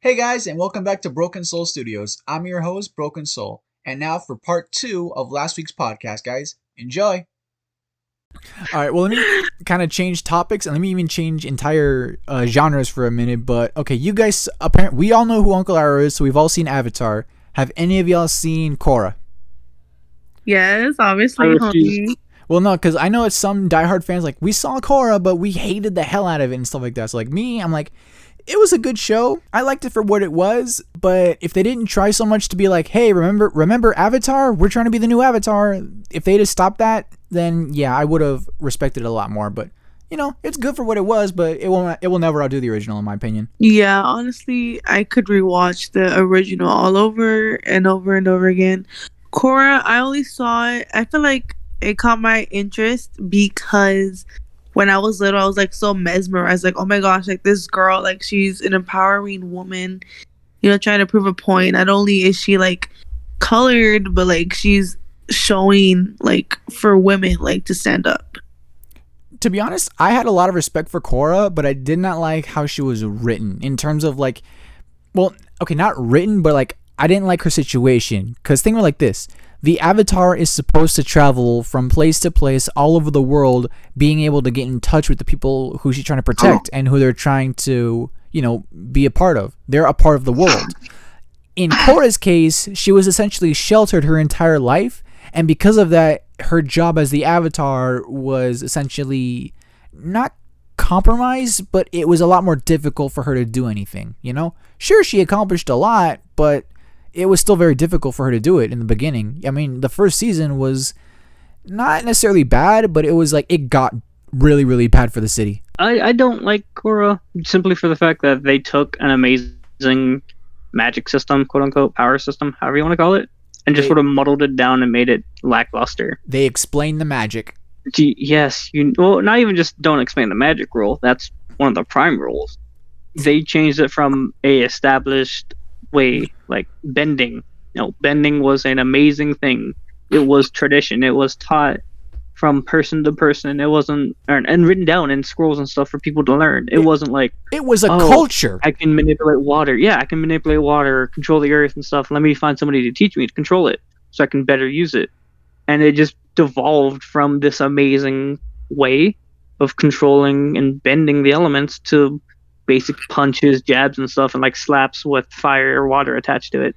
Hey guys, and welcome back to Broken Soul Studios. I'm your host, Broken Soul. And now for part two of last week's podcast, guys. Enjoy! All right, well, let me kind of change topics and let me even change entire genres for a minute. But okay, you guys, apparently, we all know who Uncle Arrow is, so we've all seen Avatar. Have any of y'all seen Korra? Yes, obviously, I refuse. homie. Well, no, because I know it's some diehard fans like, we saw Korra, but we hated the hell out of it and stuff like that. So, like, me, I'm like, it was a good show. I liked it for what it was, but if they didn't try so much to be like, hey, remember Avatar? We're trying to be the new Avatar. If they just stopped that, then yeah, I would have respected it a lot more. But you know, it's good for what it was, but it will never outdo the original in my opinion. Yeah, honestly, I could rewatch the original all over and over again. Korra, I only saw it. I feel like it caught my interest because when I was little, I was like so mesmerized. Like, oh my gosh, like this girl, like she's an empowering woman, trying to prove a point. Not only is she like colored, but like she's showing like for women like to stand up. To be honest, I had a lot of respect for Korra, but I did not like how she was written in terms of like, well, okay, not written, but like I didn't like her situation. Because think of it like this: the Avatar is supposed to travel from place to place all over the world, being able to get in touch with the people who she's trying to protect and who they're trying to, be a part of. They're a part of the world. In Korra's case, she was essentially sheltered her entire life, and because of that, her job as the Avatar was essentially not compromised, but it was a lot more difficult for her to do anything, Sure, she accomplished a lot, but it was still very difficult for her to do it in the beginning. I mean, the first season was not necessarily bad, but it was like it got really, really bad for the city. I don't like Korra simply for the fact that they took an amazing magic system, quote unquote, power system, however you want to call it, and just sort of muddled it down and made it lackluster. They explained the magic. Yes, well, not even just don't explain the magic rule. That's one of the prime rules. They changed it from a established way, like bending. Bending was an amazing thing. It was tradition. It was taught from person to person. It wasn't and written down in scrolls and stuff for people to learn. It wasn't like it was a culture. I can manipulate water. Yeah, I can manipulate water, control the earth and stuff. Let me find somebody to teach me to control it so I can better use it. And it just devolved from this amazing way of controlling and bending the elements to basic punches, jabs, and stuff, and like slaps with fire or water attached to it.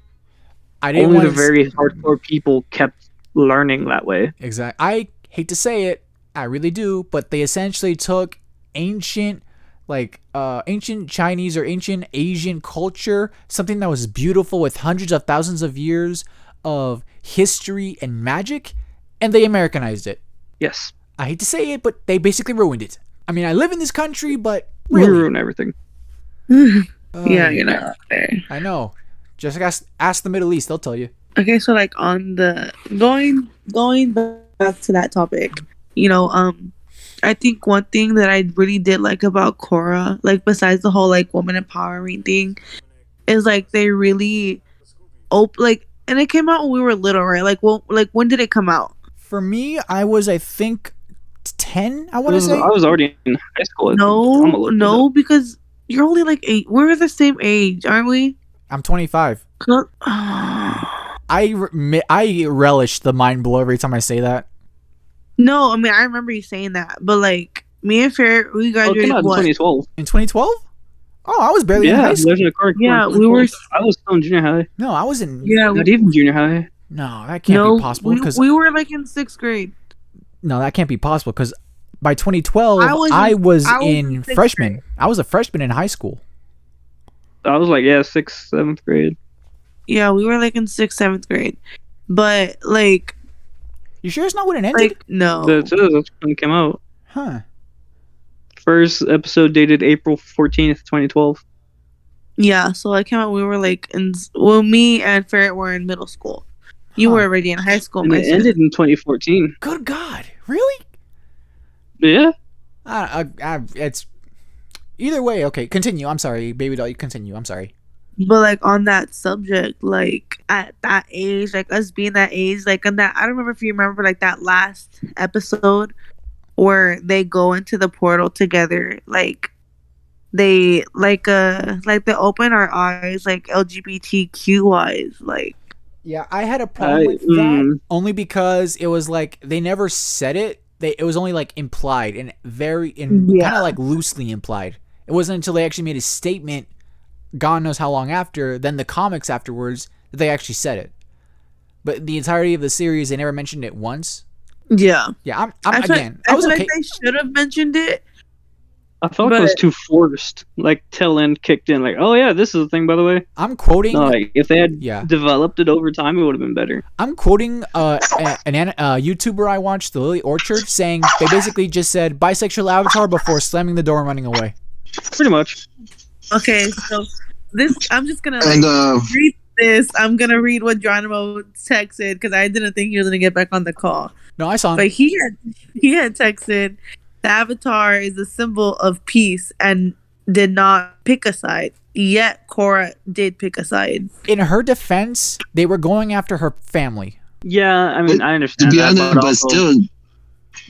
Only the very hardcore people kept learning that way. Exactly. I hate to say it, I really do, but they essentially took ancient Chinese or ancient Asian culture, something that was beautiful with hundreds of thousands of years of history and magic, and they Americanized it. Yes. I hate to say it, but they basically ruined it. I mean, I live in this country, but really. We ruin everything. Yeah, you're not there. I know. Just ask the Middle East, they'll tell you. Okay, so like on the going back to that topic, I think one thing that I really did like about Korra, like besides the whole like woman empowering thing, is like they really and it came out when we were little, right? Like, well, like when did it come out? For me, I was, I think, 10. I want to say I was already in high school. No, because you're only like 8. We're the same age, aren't we? I'm 25. I relish the mind blow every time I say that. No, I mean I remember you saying that, but like me and Fair, we graduated in 2012. In 2012? Oh, I was barely in high school. Yeah, we were. I was still in junior high. No, I was in. Yeah, not even junior high. No, that can't be possible because we were like in 6th grade. No, that can't be possible because by 2012 I was in freshman. Grade. I was a freshman in high school. I was like 6th, 7th grade. Yeah, we were like in 6th, 7th grade, but like. You sure it's not when it ended? Like, no. That's when it came out. Huh. First episode dated April 14th, 2012. Yeah, so I came out. We were like me and Ferret were in middle school. You were already in high school. And it ended in 2014. Good God, really? Yeah. It's either way. Okay, continue. I'm sorry, baby doll. You continue. I'm sorry. But like on that subject, like at that age, like us being that age, like on that, I don't remember if you remember like that last episode where they go into the portal together, like they like they open our eyes like LGBTQ wise, like. Yeah, I had a problem with that only because it was like they never said it. It was only like implied and kind of like loosely implied. It wasn't until they actually made a statement, God knows how long after, then the comics afterwards, that they actually said it. But the entirety of the series, they never mentioned it once. Yeah. Yeah, I was okay. Like they should have mentioned it. I felt like it was too forced. Like tail end kicked in. Like, oh yeah, this is the thing. By the way, I'm quoting. No, like if they had developed it over time, it would have been better. I'm quoting a YouTuber I watched, the Lily Orchard, saying they basically just said bisexual avatar before slamming the door and running away. Pretty much. Okay, so this I'm just gonna read this. I'm gonna read what Geronimo texted because I didn't think he was gonna get back on the call. No, I saw him. But he had texted. The avatar is a symbol of peace and did not pick a side. Yet Korra did pick a side. In her defense, they were going after her family. Yeah, I mean, I understand. To be honest, but still,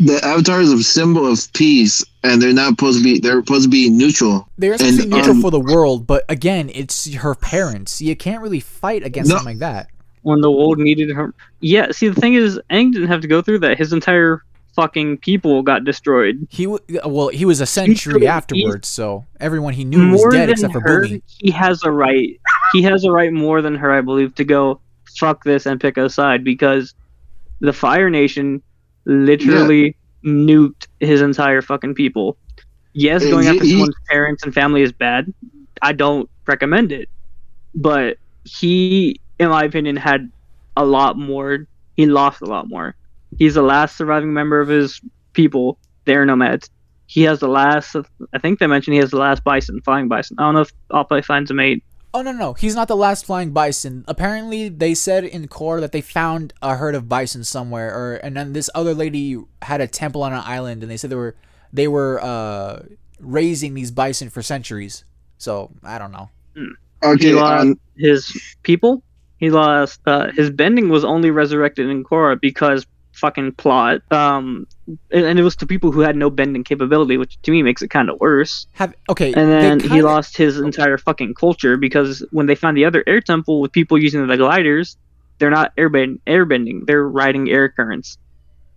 the avatar is a symbol of peace, and they're not supposed to be. They're supposed to be neutral. They're supposed to be neutral for the world, but again, it's her parents. You can't really fight against something like that. When the world needed her. Yeah, see, the thing is, Aang didn't have to go through that. His entire fucking people got destroyed. He was a century afterwards, so everyone he knew was dead except for Boomy. He has a right. He has a right more than her, I believe, to go fuck this and pick a side because the Fire Nation literally nuked his entire fucking people. Yes, going after someone's parents and family is bad. I don't recommend it, but he, in my opinion, had a lot more. He lost a lot more. He's the last surviving member of his people. They're nomads. He has the last. I think they mentioned he has the last flying bison. I don't know if Appa finds a mate. Oh no, he's not the last flying bison. Apparently, they said in Korra that they found a herd of bison somewhere, and then this other lady had a temple on an island, and they said they were raising these bison for centuries. So I don't know. Okay, he lost his people. He lost his bending was only resurrected in Korra because fucking plot. And it was to people who had no bending capability, which to me makes it kind of worse. And then he lost his entire fucking culture because when they found the other air temple with people using the gliders, they're not airbending. They're riding air currents.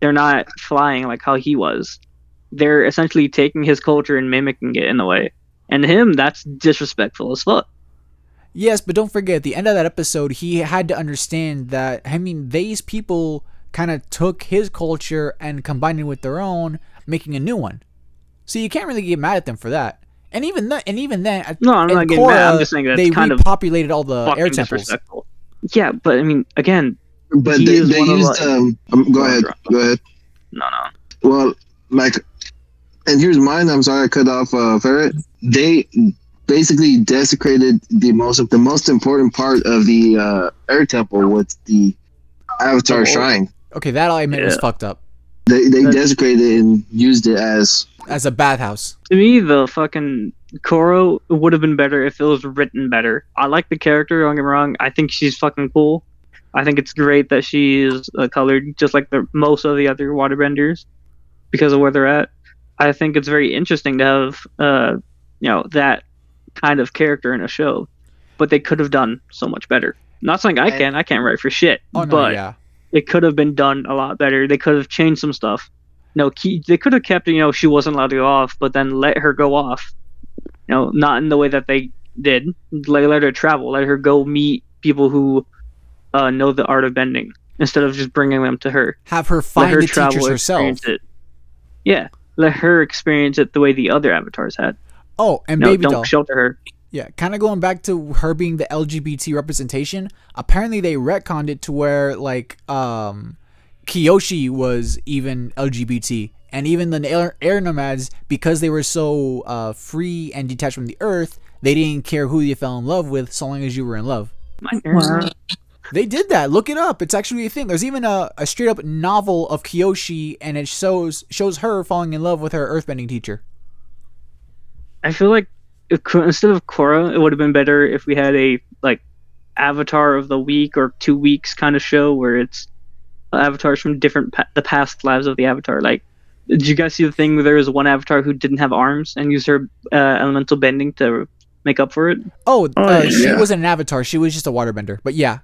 They're not flying like how he was. They're essentially taking his culture and mimicking it in a way. And him, that's disrespectful as fuck. Yes, but don't forget, at the end of that episode, he had to understand that, I mean, these people kind of took his culture and combined it with their own, making a new one. So you can't really get mad at them for that. And even then, no, I'm not getting mad. I'm just saying that they kind repopulated all the air temples. Yeah, but I mean, again, but they used. Go ahead. No. Well, like, and here's mine. I'm sorry I cut off Ferret. They basically desecrated the most important part of the air temple with the Avatar Shrine. Okay, that I admit was fucked up. They desecrated it and used it as a bathhouse. To me, the fucking Korra would have been better if it was written better. I like the character, don't get me wrong. I think she's fucking cool. I think it's great that she is colored just like most of the other waterbenders because of where they're at. I think it's very interesting to have that kind of character in a show, but they could have done so much better. Not saying I can't write for shit, but it could have been done a lot better. They could have changed some stuff. They could have kept, she wasn't allowed to go off, but then let her go off. Not in the way that they did. Let her travel. Let her go meet people who know the art of bending instead of just bringing them to her. Have her find the teachers herself. Yeah, let her experience it the way the other avatars had. Oh, and Baby don't Doll. Shelter her. Yeah, kind of going back to her being the LGBT representation. Apparently, they retconned it to where Kyoshi was even LGBT, and even the air nomads, because they were so free and detached from the earth, they didn't care who you fell in love with, so long as you were in love. Wow. They did that. Look it up. It's actually a thing. There's even a straight up novel of Kyoshi, and it shows her falling in love with her earthbending teacher. I feel like instead of Korra, it would have been better if we had a Avatar of the Week or 2 weeks kind of show where it's avatars from the past lives of the Avatar. Like Did you guys see the thing where there was one avatar who didn't have arms and used her elemental bending to make up for it? Oh, she yeah. wasn't an avatar. She was just a waterbender. But yeah.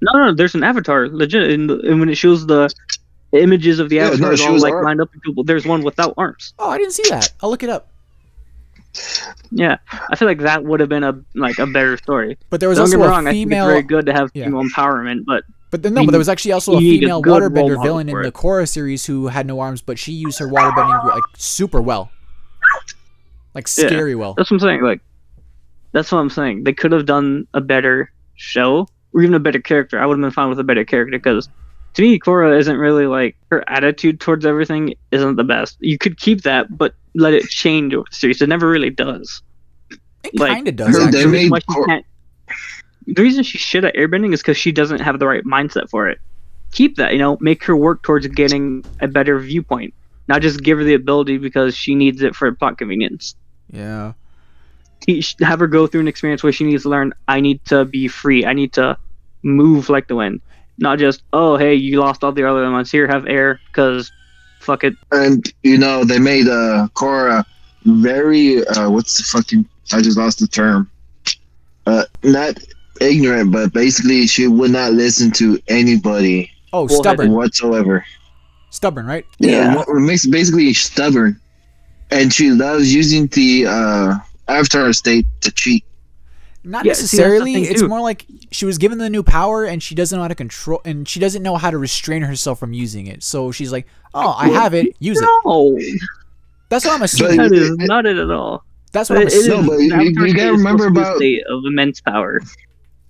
No, there's an avatar legit, and when it shows the images of the Yeah, no, avatars she all was like ar- lined up, there's one without arms. Oh, I didn't see that. I'll look it up. Yeah, I feel like that would have been a better story. But there was Don't get also me a wrong, I think it's female. very good to have Yeah. female empowerment, but But there was actually also a you need a female good role waterbender model villain in for the it. Korra series who had no arms, but she used her waterbending like super well, like Yeah. scary well. that's what I'm saying. Like, that's what I'm saying. They could have done a better show, or even a better character. I would have been fine with a better character because, to me, Korra isn't really like her attitude towards everything isn't the best. You could keep that, but let it change over the series. It never really does. It Like, kind of does. They Actually. The reason made why she Cor- can't- the reason she's shit at airbending is because she doesn't have the right mindset for it. Keep that, make her work towards getting a better viewpoint, not just give her the ability because she needs it for plot convenience. Yeah. Have her go through an experience where she needs to learn, I need to be free, I need to move like the wind, not just, oh hey, you lost all the other elements, here, have air, because fuck it. And they made Korra very what's the fucking? I just lost the term. Not ignorant, but basically she would not listen to anybody Oh, Bullheaded. stubborn. whatsoever. Stubborn, right? Yeah. What makes basically stubborn, and she loves using the avatar state to cheat. Not Yeah, see, that's the necessarily. thing, It's too. more like she was given the new power and she doesn't know how to control, and she doesn't know how to restrain herself from using it. So she's like, "Oh, I have it. Use it." No, That's what I'm assuming. that is not it at all. That's what I'm It is- assuming. No, but the you avatar gotta state is remember supposed to be a about- state of immense power.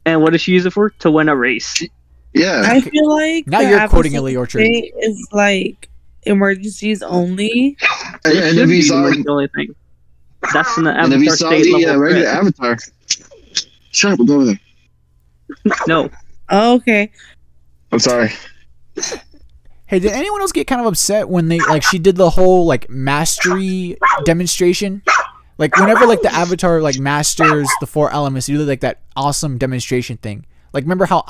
And what does she use it for? To win a race. Yeah, I feel like Now the you're quoting a episode Lee Orchard. state is like emergencies only. and, It and should if you be saw, the only thing. That's an and if you avatar saw state the level regular threat. avatar, shut up, go over there. No, Oh, okay. I'm sorry. Hey, did anyone else get kind of upset when she did the whole mastery demonstration? Like whenever the avatar masters the 4 elements, you do like that awesome demonstration thing. Like remember how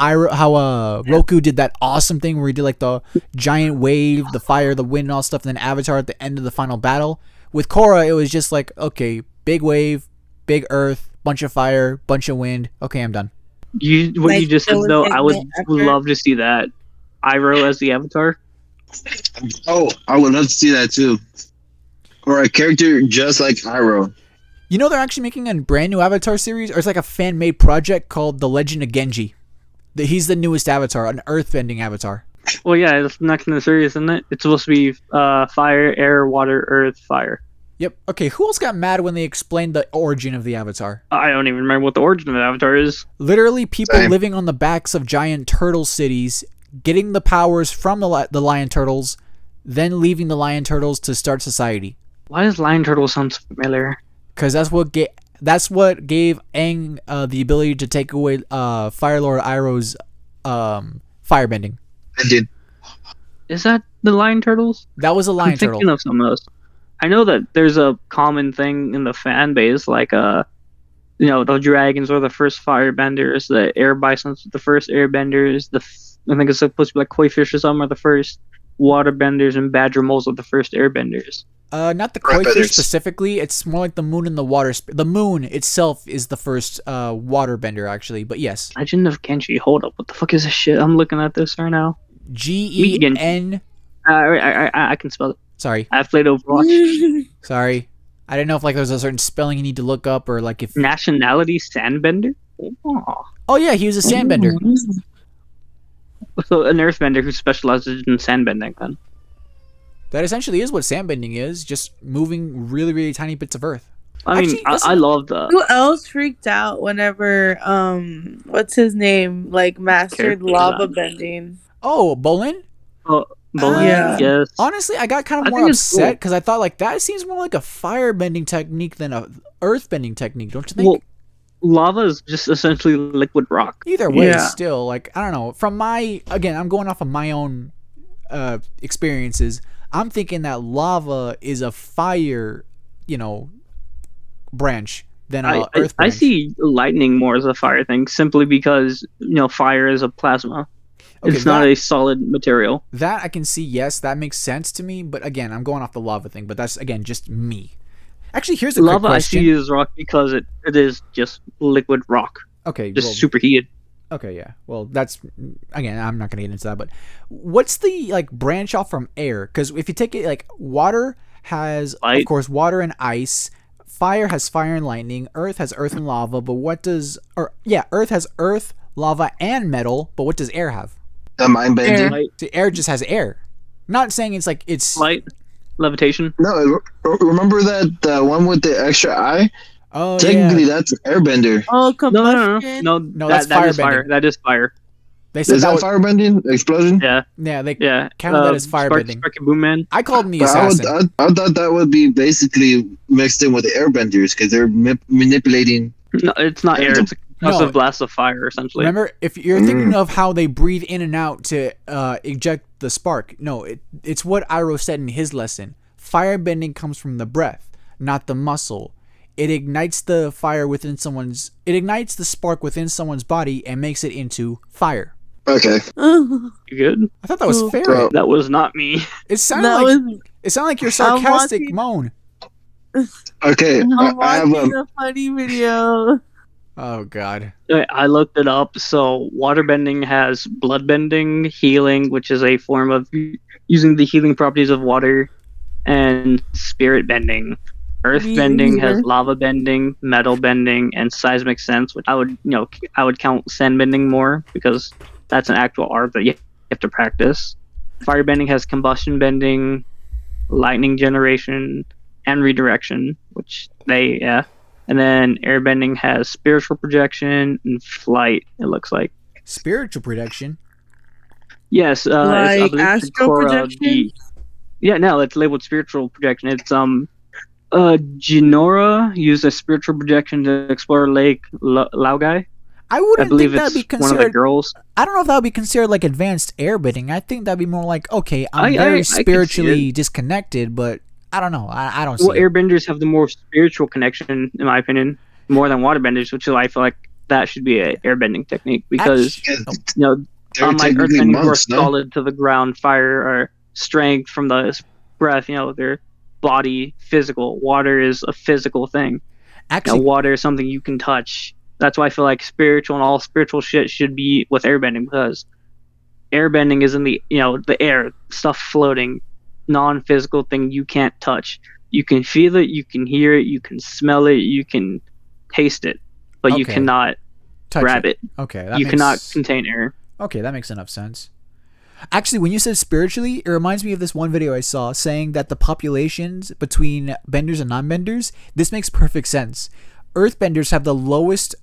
Roku did that awesome thing where he did like the giant wave, the fire, the wind, and all stuff, and then Avatar at the end of the final battle. With Korra, it was just like, okay, big wave, big earth, bunch of fire, bunch of wind. Okay, I'm done. what you just said though, I would love to see that. Iroh as the avatar. Oh, I would love to see that too. Or a character just like Iroh. You know they're actually making a brand new Avatar series, or it's like a fan-made project called The Legend of Genji. He's the newest Avatar, an earth-bending Avatar. Well, yeah, it's next in the series, isn't it? It's supposed to be fire, air, water, earth, fire. Yep. Okay, who else got mad when they explained the origin of the Avatar? I don't even remember what the origin of the avatar is. Literally, people Same. living on the backs of giant turtle cities, getting the powers from the lion turtles, then leaving the lion turtles to start society. Why does lion turtle sound so familiar? Because that's what gave Aang the ability to take away Fire Lord Iroh's firebending. Engine. Is that the lion turtles? That was a lion I'm thinking turtle. of some of those. I know that there's a common thing in the fan base, like the dragons were the first firebenders, the air bisons were the first airbenders, I think it's supposed to be like koi fish or something are the first waterbenders, and badger moles are the first airbenders. Not the koi fish Feathers. specifically. It's more like the moon and the water. The moon itself is the first waterbender, actually. But yes, Legend of Genji. Hold up, what the fuck is this shit? I'm looking at this right now. Gen. I can spell it. Sorry, I've played Overwatch. sorry. I didn't know if there was a certain spelling you need to look up, or if. Nationality Sandbender. Oh. Oh yeah, he was a sandbender. So an earthbender who specializes in sandbending then. That essentially is what sandbending is, just moving really, really tiny bits of earth. I mean, Actually, listen- I love the Who else freaked out whenever what's his name mastered Character lava design. bending? Oh, Bolin? bowling. Yeah. Yes. Honestly, I got kind of I more think it's upset cool. because I thought that seems more like a fire-bending technique than a earth-bending technique, don't you think? Well, lava is just essentially liquid rock. Either way, Yeah. still, I don't know. From I'm going off of my own experiences. I'm thinking that lava is a fire, branch than a earth branch. I see lightning more as a fire thing, simply because fire is a plasma. Okay, It's not a solid material. that I can see. Yes, that makes sense to me. But again, I'm going off the lava thing. But that's again just me. Actually, here's a quick Lava I question. see as rock because it is just liquid rock, Okay, just well, superheated. okay, yeah. Well, that's again. I'm not gonna get into that. But what's the like branch off from air? Because if you take it like water has, of Light. course, water and ice. Fire has fire and lightning. Earth has earth and lava. But what does Earth has earth, lava, and metal. But what does air have? The mind bending. Air. Light, So air just has air. Not saying it's like it's. light, levitation. No, remember that one with the extra eye? Oh Technically, yeah. that's airbender. Oh, No, no, no, combustion. no. No, that's that is fire. firebending. That is fire. They said Is that that was, firebending? Explosion? Yeah, yeah. They yeah. counted that as firebending. Sparky Boom Man. I called him the But assassin. I thought that would be basically mixed in with the airbenders because they're manipulating. No, it's not air. It's a concussive blast of fire, essentially. Remember, if you're thinking of how they breathe in and out to eject the spark, no, it's what Iroh said in his lesson. Firebending comes from the breath, not the muscle. It ignites the It ignites the spark within someone's body and makes it into fire. Okay. Oh, You good? I thought that was Oh. fair. Bro. That was not me. It sounded that like was. your sarcastic watching- moan. Okay. I'm I have watching a funny video. Oh God. I looked it up. So waterbending has bloodbending, healing, which is a form of using the healing properties of water, and spirit bending. Earth Me bending neither. has lava bending, metal bending, and seismic sense, which I would count sand bending more because that's an actual art that you have to practice. Firebending has combustion bending, lightning generation, and redirection, which and then airbending has spiritual projection and flight. It looks like. Spiritual protection. Yes, Like I believe astral Korra, projection? yeah, no, it's labeled spiritual projection. It's Jinora used a spiritual projection to explore Lake Laogai. I I wouldn't believe think that'd it's be one of the considered. girls. I don't know if that would be considered like advanced airbending. I think that'd be more like, okay, I'm I very could see spiritually disconnected, but I don't know. I don't see Well, it. airbenders have the more spiritual connection, in my opinion, more than waterbenders, which is why I feel like that should be an airbending technique because Actu- They're unlike technically earthbending, who are monks, no? solid to the ground, fire or strength from the breath, their body physical. Water is a physical thing. Actually, Water is something you can touch. That's why I feel like spiritual and all spiritual shit should be with airbending because airbending is in the the air, stuff floating, non-physical thing you can't touch. You can feel it, you can hear it, you can smell it, you can taste it, but you Okay. cannot touch grab it. Okay, You cannot contain air. Okay, that makes enough sense. Actually, when you said spiritually, it reminds me of this one video I saw saying that the populations between benders and non-benders, this makes perfect sense. Earthbenders have the lowest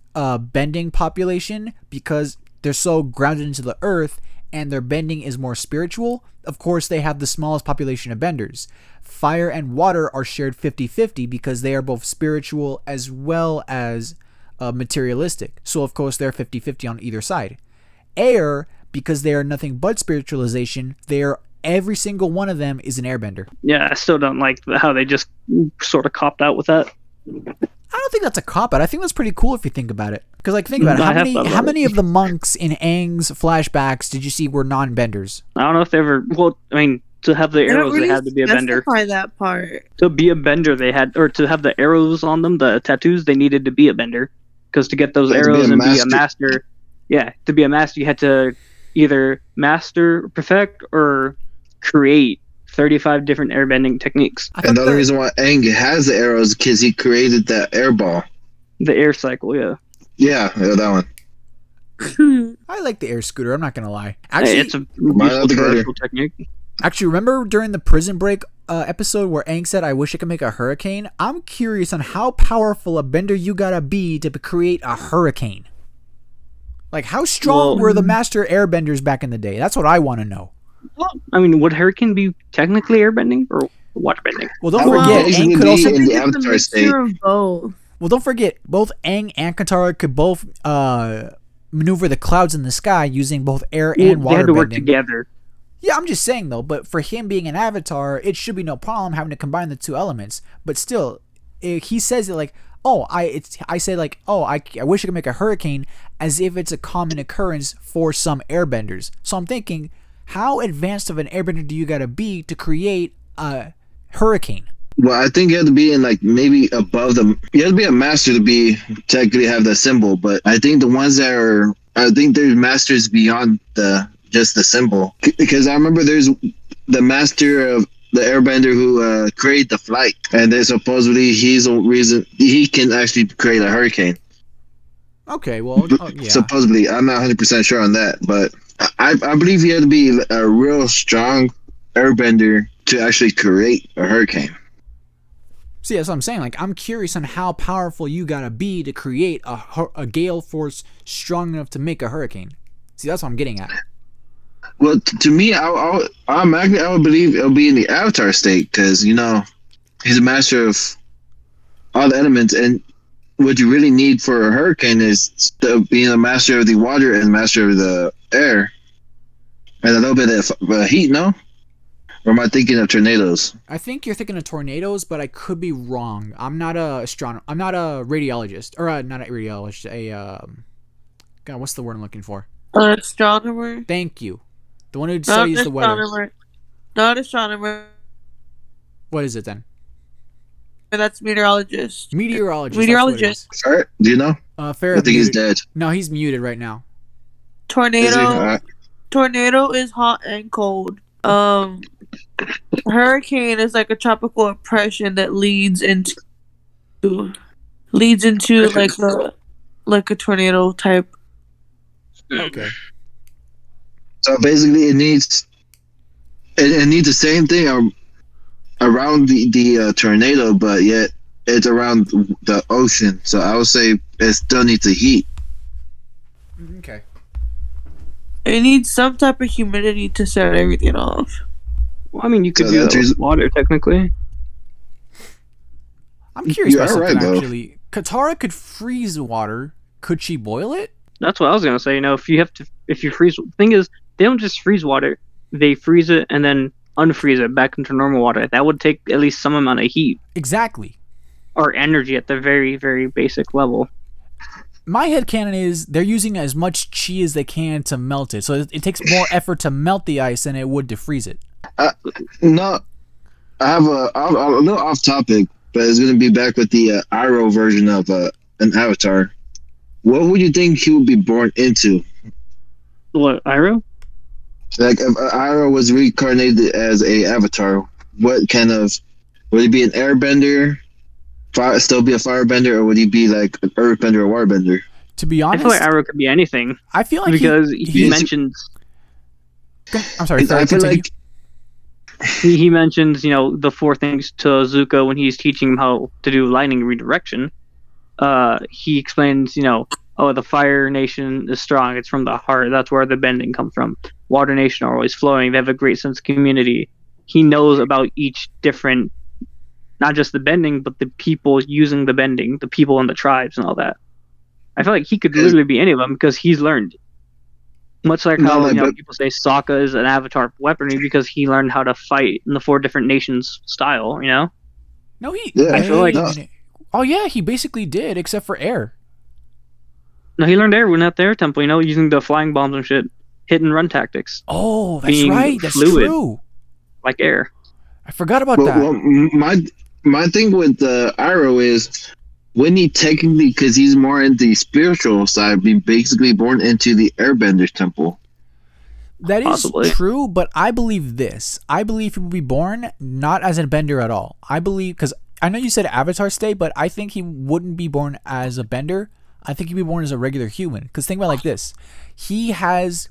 bending population because they're so grounded into the earth and their bending is more spiritual. Of course, they have the smallest population of benders. Fire and water are shared 50-50 because they are both spiritual as well as materialistic. So, of course, they're 50-50 on either side. Air, because they are nothing but spiritualization, every single one of them is an airbender. Yeah, I still don't like how they just sort of copped out with that. I don't think that's a cop out. I think that's pretty cool if you think about it. Because, like, think about it. I have thought How about many it. of the monks in Aang's flashbacks did you see were non-benders? I don't know if they ever. Well, I mean, to have the They don't arrows, really they had to be a bender. specify that part. To be a bender, they had, or to have the arrows on them, the tattoos, they needed to be a bender. Because to get those They had to be arrows a and be a master. master, to be a master, you had to either master, perfect, or create 35 different airbending techniques. I And thought the other that- reason why Aang has the arrows is because he created that air ball. The air cycle, yeah. Yeah, that one. I like the air scooter. I'm not gonna lie. Hey, Actually, it's a Might have useful to go there. commercial technique. remember during the Prison Break episode where Aang said, "I wish I could make a hurricane." I'm curious on how powerful a bender you gotta be to create a hurricane. Like, how strong Well- were the master airbenders back in the day? That's what I want to know. I mean, would hurricane be technically airbending or waterbending? Well, don't That would forget, basically Aang could be also. in I think the it's a Avatar state. mixture of both. Well, don't forget, both Aang and Katara could both maneuver the clouds in the sky using both air Well, and they water had to work bending. together. Yeah, I'm just saying though. But for him being an avatar, it should be no problem having to combine the two elements. But still, he says it like, I say like, I wish I could make a hurricane, as if it's a common occurrence for some airbenders. So I'm thinking, how advanced of an airbender do you gotta be to create a hurricane? Well, I think you have to be in like maybe above them. You have to be a master to be technically have the symbol. But I think the ones that are, I think there's masters beyond the just the symbol. Because I remember there's the master of the airbender who created the flight, and then supposedly he's the reason he can actually create a hurricane. Okay, well, yeah. Supposedly, I'm not 100% sure on that, but I believe you have to be a real strong airbender to actually create a hurricane. See, that's what I'm saying. Like, I'm curious on how powerful you gotta be to create a gale force strong enough to make a hurricane. See, that's what I'm getting at. Well, to me, I would believe it'll be in the Avatar state, because he's a master of all the elements, and what you really need for a hurricane is being a master of the water and master of the air, and a little bit of heat. No. Or am I thinking of tornadoes? I think you're thinking of tornadoes, but I could be wrong. I'm not a astronomer. I'm not a radiologist, or not a radiologist. God, what's the word I'm looking for? Astronomer. Thank you. The one who studies the weather. Not astronomer. What is it then? That's meteorologist. Meteorologist. Sorry, do you know? Fair. I think he's dead. No, he's muted right now. Tornado. Tornado is hot and cold. Hurricane is like a tropical oppression that leads into like a tornado type. Okay. So basically, it needs the same thing around the tornado, but yet it's around the ocean. So I would say it still needs the heat. Okay. It needs some type of humidity to set everything off. Well, I mean, you could do that with water, technically. I'm curious about something, actually. Katara could freeze water. Could she boil it? That's what I was gonna say. If you freeze, the thing is, they don't just freeze water; they freeze it and then unfreeze it back into normal water. That would take at least some amount of heat. Exactly. Or energy at the very, very basic level. My headcanon is they're using as much chi as they can to melt it, so it takes more effort to melt the ice than it would to freeze it. No, I have a little off topic, but it's going to be back with the Iroh version of an Avatar. What would you think he would be born into? What, Iroh? Like, if Iroh was reincarnated as a Avatar, what kind of... Would he be an airbender, still be a firebender, or would he be like an earthbender or waterbender? To be honest... I feel like Iroh could be anything. I feel like because he mentions... I'm sorry, I feel like... He mentions, the 4 things to Zuko when he's teaching him how to do lightning redirection. He explains, the Fire Nation is strong. It's from the heart. That's where the bending comes from. Water Nation are always flowing. They have a great sense of community. He knows about each different, not just the bending, but the people using the bending, the people and the tribes and all that. I feel like he could literally be any of them because he's learned. Much like how people say Sokka is an avatar weaponry because he learned how to fight in the 4 different nations style, No, I feel like... Oh, yeah, he basically did, except for air. No, he learned air when at the air temple, using the flying bombs and shit. Hit and run tactics. Oh, that's right. That's true. Like air. I forgot about that. Well, my thing with Iroh is, wouldn't he technically, because he's more in the spiritual side, be basically born into the Airbender temple? That is Possibly. True, but I believe this. I believe he will be born not as a bender at all. I believe, because I know you said Avatar state, but I think he wouldn't be born as a bender. I think he'd be born as a regular human. Because think about it like this. He has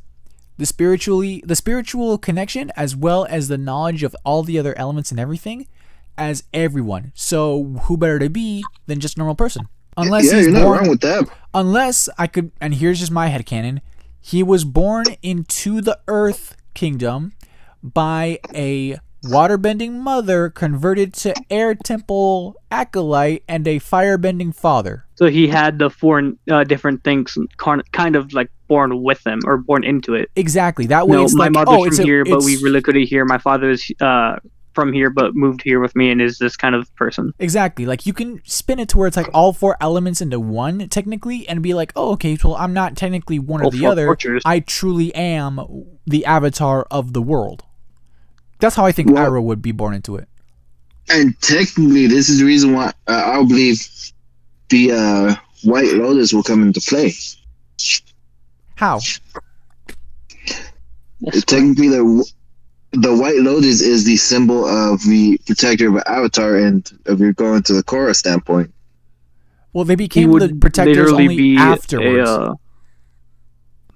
the spiritual connection as well as the knowledge of all the other elements and everything as everyone. So who better to be than just a normal person? Unless he's you're not born, wrong with that. Unless I could, and here's just my headcanon, he was born into the Earth Kingdom by a waterbending mother converted to air temple acolyte and a firebending father. So he had the 4 different things kind of like born with him or born into it. Exactly. That way it's my like, mother's from here, but we really couldn't hear. My father is from here but moved here with me and is this kind of person. Exactly. Like you can spin it to where it's like all 4 elements into one technically and be like, oh, okay, well, I'm not technically one or All the 4 other. portraits. I truly am the avatar of the world. That's how I think Well- Iroh would be born into it. And technically, this is the reason why I believe the White Lotus will come into play. How? Technically, the White Lotus is the symbol of the protector of an avatar, and if you're going to the Korra standpoint, Well, they He became would the protectors literally only be afterwards.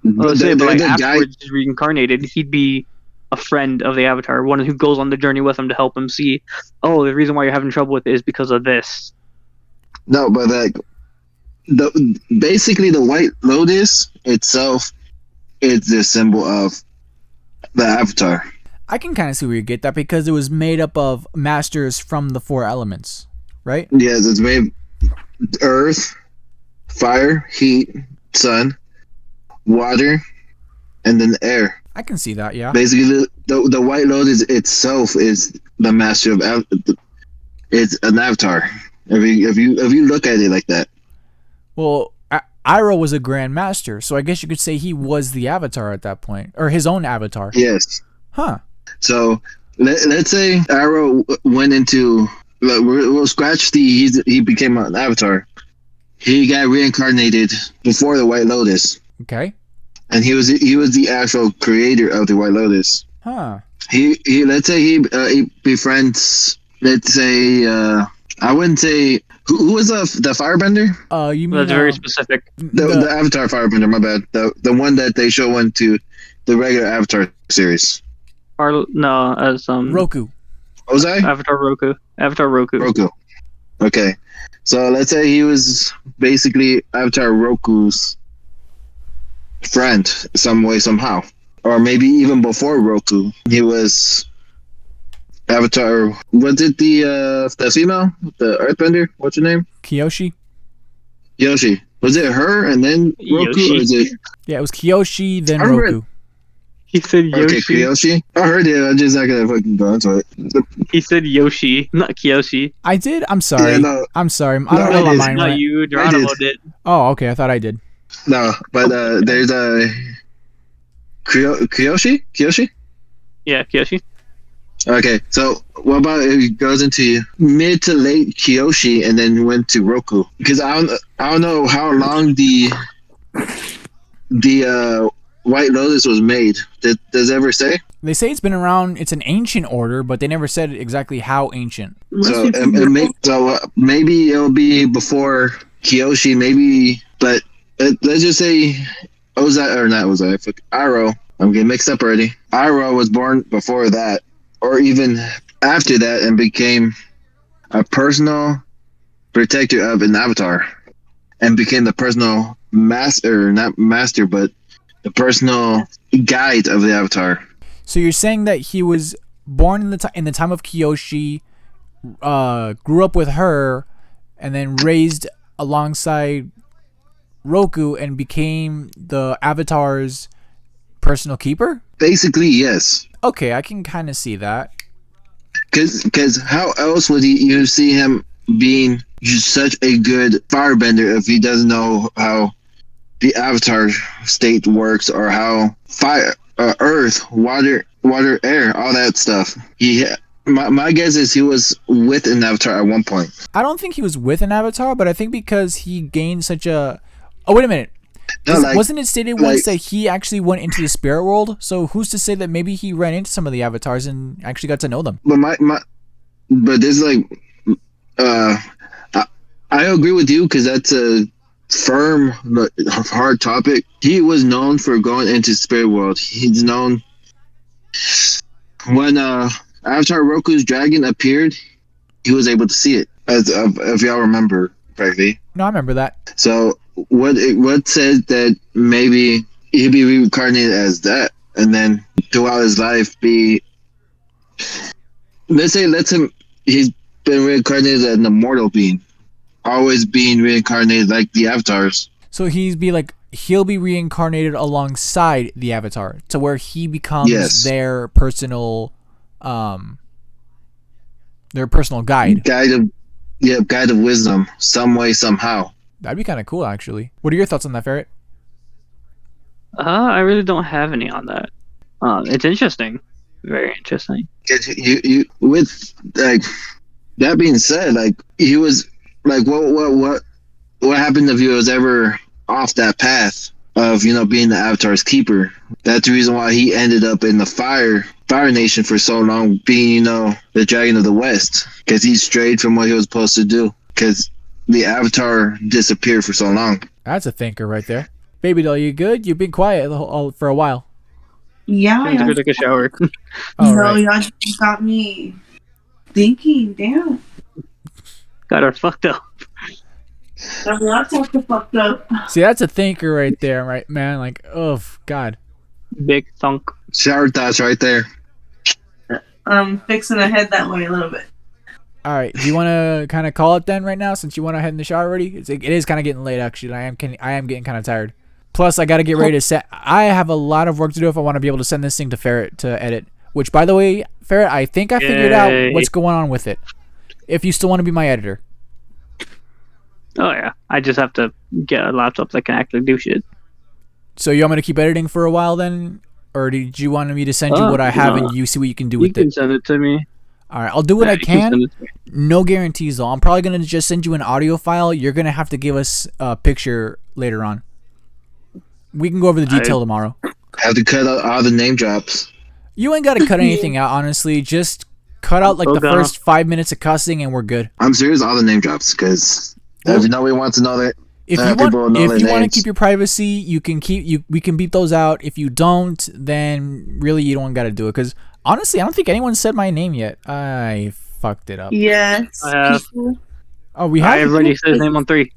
Let's say, they're but like the guy. afterwards he's reincarnated, he'd be a friend of the Avatar, one who goes on the journey with him to help him see, oh, the reason why you're having trouble with it is because of this. No, but like basically the White Lotus itself is the symbol of the avatar. I can kind of see where you get that because it was made up of masters from the 4 elements, right? Yes, it's made earth, fire, heat, sun, water, and then air. I can see that, yeah. Basically, the White Lotus itself is the master of it's an avatar. If you look at it like that, Well, Iroh was a Grand Master, so I guess you could say he was the Avatar at that point, or his own avatar. yes. Huh. So let's say Arrow went into. We'll scratch the. He became an avatar. He got reincarnated before the White Lotus, Okay. and he was the actual creator of the White Lotus. Huh. He let's say he befriends. Let's say I wouldn't say who was the firebender. You mean That's very specific. The Avatar firebender. My bad. The one that they show into the regular Avatar series. As Roku? What was I? Avatar Roku. Avatar Roku. Roku. Okay. So let's say he was basically Avatar Roku's friend some way, somehow. Or maybe even before Roku. He was Avatar. Was it the female? The Earthbender? What's her name? Kyoshi? Yoshi. Was it her and then Roku? Yoshi. Or is it Yeah, it was Kyoshi, then I remember Roku. He said okay, Yoshi. Kyoshi? I heard it. I'm just not gonna fucking go into it. He said Yoshi, not Kyoshi. I did? I'm sorry. Yeah, no. I'm sorry. I No, don't know I my did. mind Not went. you. Geronimo did. Oh, okay. I thought I did. No, but there's a Kyoshi? Kyoshi? Yeah, Kyoshi. Okay, so what about if it goes into mid to late Kyoshi and then went to Roku? Because I don't know how long the White Lotus was made. Does it ever say? They say it's been around. It's an ancient order, but they never said exactly how ancient. So maybe it'll be before Kyoshi, maybe. But let's just say Ozai or not Ozai, Iroh. I'm getting mixed up already. Iroh was born before that, or even after that, and became a personal protector of an avatar, and became the personal master, not master, but the personal guide of the avatar. So you're saying that he was born in the time of Kyoshi, grew up with her, and then raised alongside Roku and became the Avatar's personal keeper? Basically, yes. Okay, I can kind of see that. Because how else would you see him being just such a good firebender if he doesn't know how the avatar state works or how fire, earth, water, air, all that stuff? My guess is he was with an avatar at one point. I don't think he was with an Avatar, but I think because he gained such a... Oh, wait a minute. No, Wasn't it stated once that he actually went into the spirit world? So who's to say that maybe he ran into some of the avatars and actually got to know them? But there's I agree with you because that's a firm, hard topic. He was known for going into spirit world. He's known when Avatar Roku's dragon appeared, he was able to see it. If y'all remember correctly. No, I remember that. So what says that maybe he'd be reincarnated as that, and then throughout his life be, let's him he's been reincarnated as an immortal being, always being reincarnated like the avatars. So he'll be reincarnated alongside the Avatar to where he becomes Yes. their personal Their personal guide. Guide of wisdom, some way, somehow. That'd be kind of cool, actually. What are your thoughts on that, Ferret? I really don't have any on that. It's interesting, very interesting. 'Cause you with like that being said, like he was like what happened if he was ever off that path of being the Avatar's keeper? That's the reason why he ended up in the Fire Nation for so long, being the Dragon of the West, because he strayed from what he was supposed to do, because the Avatar disappeared for so long. That's a thinker right there. Baby doll, you good? You've been quiet for a while. Yeah, I'm gonna go take a shower. All right. y'all just got me thinking. Damn, Got her fucked up. the laptop got fucked up. See, that's a thinker right there, right, man? Like, oh, God. Big thunk. Shower thoughts right there. I'm fixing to head that way a little bit. All right. Do you want to kind of call it then right now, since you want to head in the shower already? It is kind of getting late, actually. I am getting kind of tired. Plus, I got to get ready to set. I have a lot of work to do if I want to be able to send this thing to Ferret to edit. Which, by the way, Ferret, I think I figured out what's going on with it. If you still want to be my editor. Oh yeah, I just have to get a laptop that can actually do shit. So you want me to keep editing for a while then? Or did you want me to send you what I have and you see what you can do with it? You can send it to me. All right, I'll do what I You can. send it to me. No guarantees though. I'm probably going to just send you an audio file. You're going to have to give us a picture later on. We can go over the detail tomorrow. Have to cut out all the name drops. You ain't got to cut anything out, honestly. Just cut out like the first 5 minutes of cussing and we're good. I'm serious, all the name drops, because if nobody wants to know that. If you want to keep your privacy, we can beep those out. If you don't, then really you don't got to do it. Because honestly, I don't think anyone said my name yet. I fucked it up. Yes. I have. Oh, we have. Everybody said his name on 3.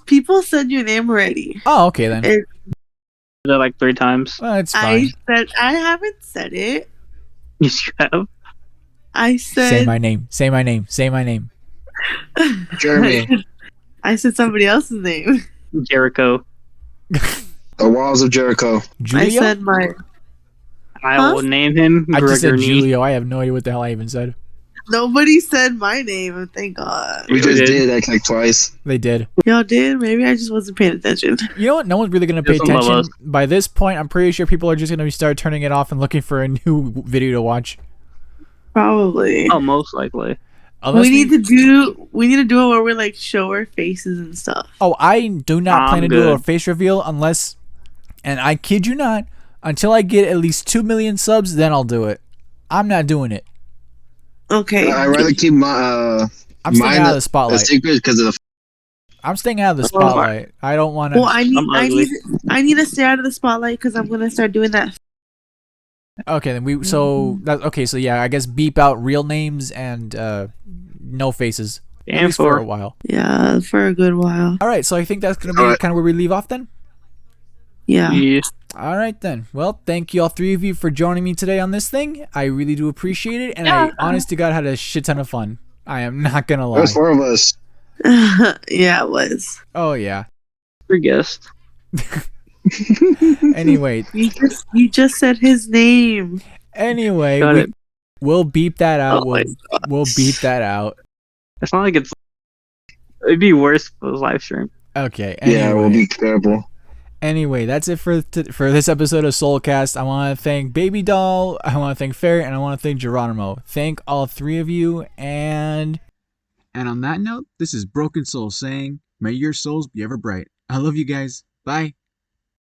People said your name already. Oh, okay then. It- Did it like 3 times. It's fine. I haven't said it. Yes, you have. I said Say my name. Say my name. Say my name. Jeremy. I said somebody else's name. Jericho. The Walls of Jericho. Julio? I said my. I will name him I just said Gregory. Julio. I have no idea what the hell I even said. Nobody said my name. Thank God. We just did like twice. They did. Y'all did? Maybe I just wasn't paying attention. You know what? No one's really going to pay Just love attention. us. By this point, I'm pretty sure people are just going to start turning it off and looking for a new video to watch. Probably. Oh, most likely. Unless we need to do it where we like show our faces and stuff. Oh, I do not plan to I'm do a good. face reveal unless, and I kid you not, until I get at least 2 million subs, then I'll do it. I'm not doing it. Okay. I'd rather keep my I'm staying mine out of the a spotlight. secret because of the. I'm staying out of the spotlight. I don't want to. Well, I ugly. need to stay out of the spotlight because I'm gonna start doing that. Okay, then so yeah, I guess beep out real names and no faces. At And least for a while. Yeah, for a good while. All right, so I think that's gonna be Alright. kind of where we leave off then. Yeah. Yeah. All right then. Well, thank you all 3 of you for joining me today on this thing. I really do appreciate it, and I honest to God had a shit ton of fun. I am not gonna lie. There's 4 of us. Yeah, it was. Oh yeah. Your guest. Anyway, You just said his name. Got it. we'll beep that out. Oh my We'll beep that out. It's not like it'd be worse if it was live stream. Okay. Yeah, we'll Anyway, be careful. anyway, that's it for this episode of SoulCast. I want to thank Baby Doll. I want to thank Ferret, and I want to thank Geronimo. Thank all 3 of you, and on that note, this is Broken Soul saying, may your souls be ever bright. I love you guys. Bye.